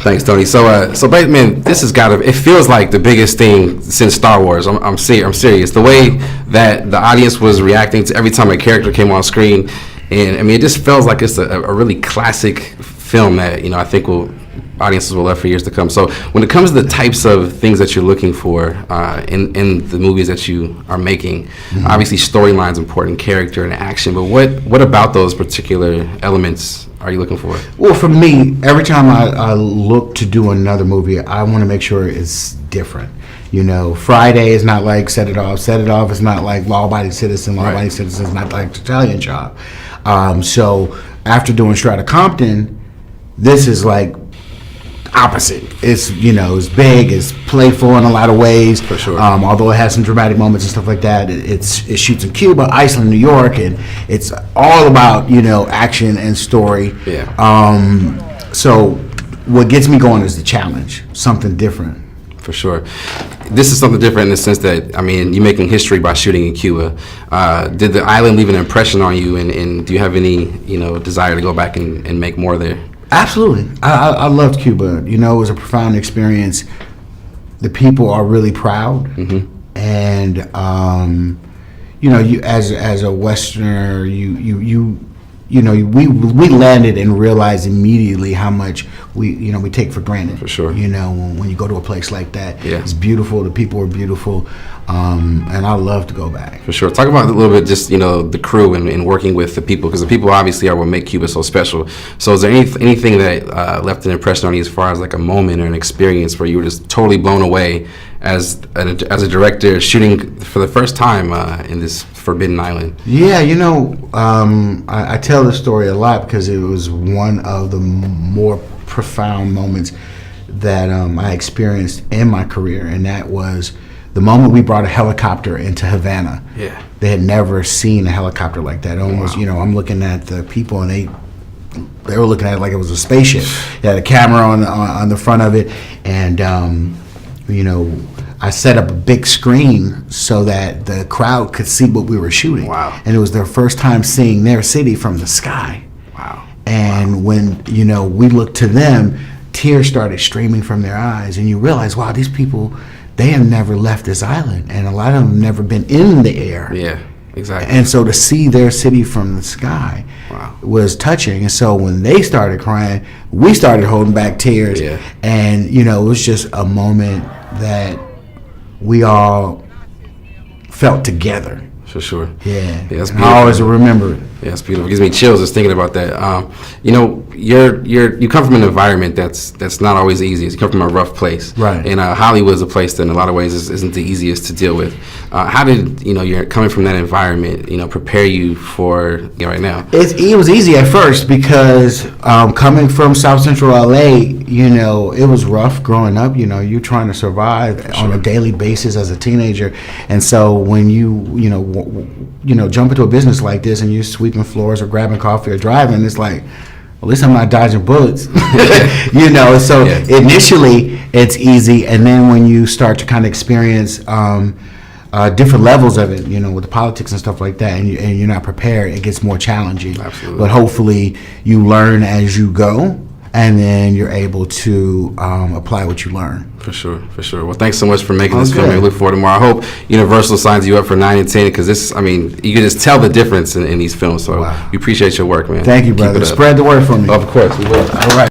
Thanks, Tony. So, man, this has got to. It feels like the biggest thing since Star Wars. I'm serious. The way that the audience was reacting to every time a character came on screen, and I mean, it just feels like it's a really classic film that I think audiences will love for years to come. So, when it comes to the types of things that you're looking for in the movies that you are making, obviously storyline's important, character and action. But what about those particular elements are you looking for? Well, for me, every time I look to do another movie, I want to make sure it's different. Friday is not like Set It Off. Set It Off is not like Law Abiding Citizen. Law Abiding Citizen is not like Italian Job. So after doing Strata Compton, this is like opposite. It's it's big, it's playful in a lot of ways. For sure. Although it has some dramatic moments and stuff like that. It shoots in Cuba, Iceland, New York, and it's all about action and story. Yeah. So what gets me going is the challenge, something different. For sure. This is something different in the sense that, you're making history by shooting in Cuba. Did the island leave an impression on you, and do you have any, desire to go back and make more there? Absolutely. I loved Cuba. It was a profound experience. The people are really proud. And, you as a Westerner, we landed and realized immediately how much we take for granted. For sure. When you go to a place like that, yeah. It's beautiful. The people are beautiful, and I love to go back. For sure. Talk about a little bit just the crew and working with the people, because the people obviously are what make Cuba so special. So is there anything that left an impression on you as far as like a moment or an experience where you were just totally blown away as a director shooting for the first time in this Forbidden Island? Yeah, I tell this story a lot because it was one of the more profound moments that I experienced in my career, and that was the moment we brought a helicopter into Havana. Yeah. They had never seen a helicopter like that. Almost, wow. I'm looking at the people, and they were looking at it like it was a spaceship. It had a camera on the front of it, and I set up a big screen so that the crowd could see what we were shooting. Wow. And it was their first time seeing their city from the sky. Wow. And when, we looked to them, tears started streaming from their eyes, and you realize, wow, these people, they have never left this island, and a lot of them have never been in the air. Yeah, exactly. And so to see their city from the sky, wow, was touching. And so when they started crying, we started holding back tears. Yeah. And, it was just a moment that we all felt together. For sure. Yeah. That's beautiful. I always remember it. Yeah, it's beautiful. It gives me chills just thinking about that. You come from an environment that's not always easy. You come from a rough place. Right. And Hollywood is a place that in a lot of ways isn't the easiest to deal with. How did, you're coming from that environment, prepare you for right now? It was easy at first because coming from South Central LA, it was rough growing up. You're trying to survive on a daily basis as a teenager. And so when you jump into a business like this and you're sweeping floors or grabbing coffee or driving, it's like, at least I'm not dodging bullets. So yeah. Initially it's easy, and then when you start to kind of experience different levels of it, with the politics and stuff like that, and you're not prepared, it gets more challenging. Absolutely. But hopefully you learn as you go, and then you're able to apply what you learn. For sure. Well, thanks so much for making this Okay. film. I look forward to more. I hope Universal signs you up for 9 and 10, because you can just tell the difference in these films. So wow. We appreciate your work, man. Thank you, brother. Spread the word for me. Of course, we will. All right.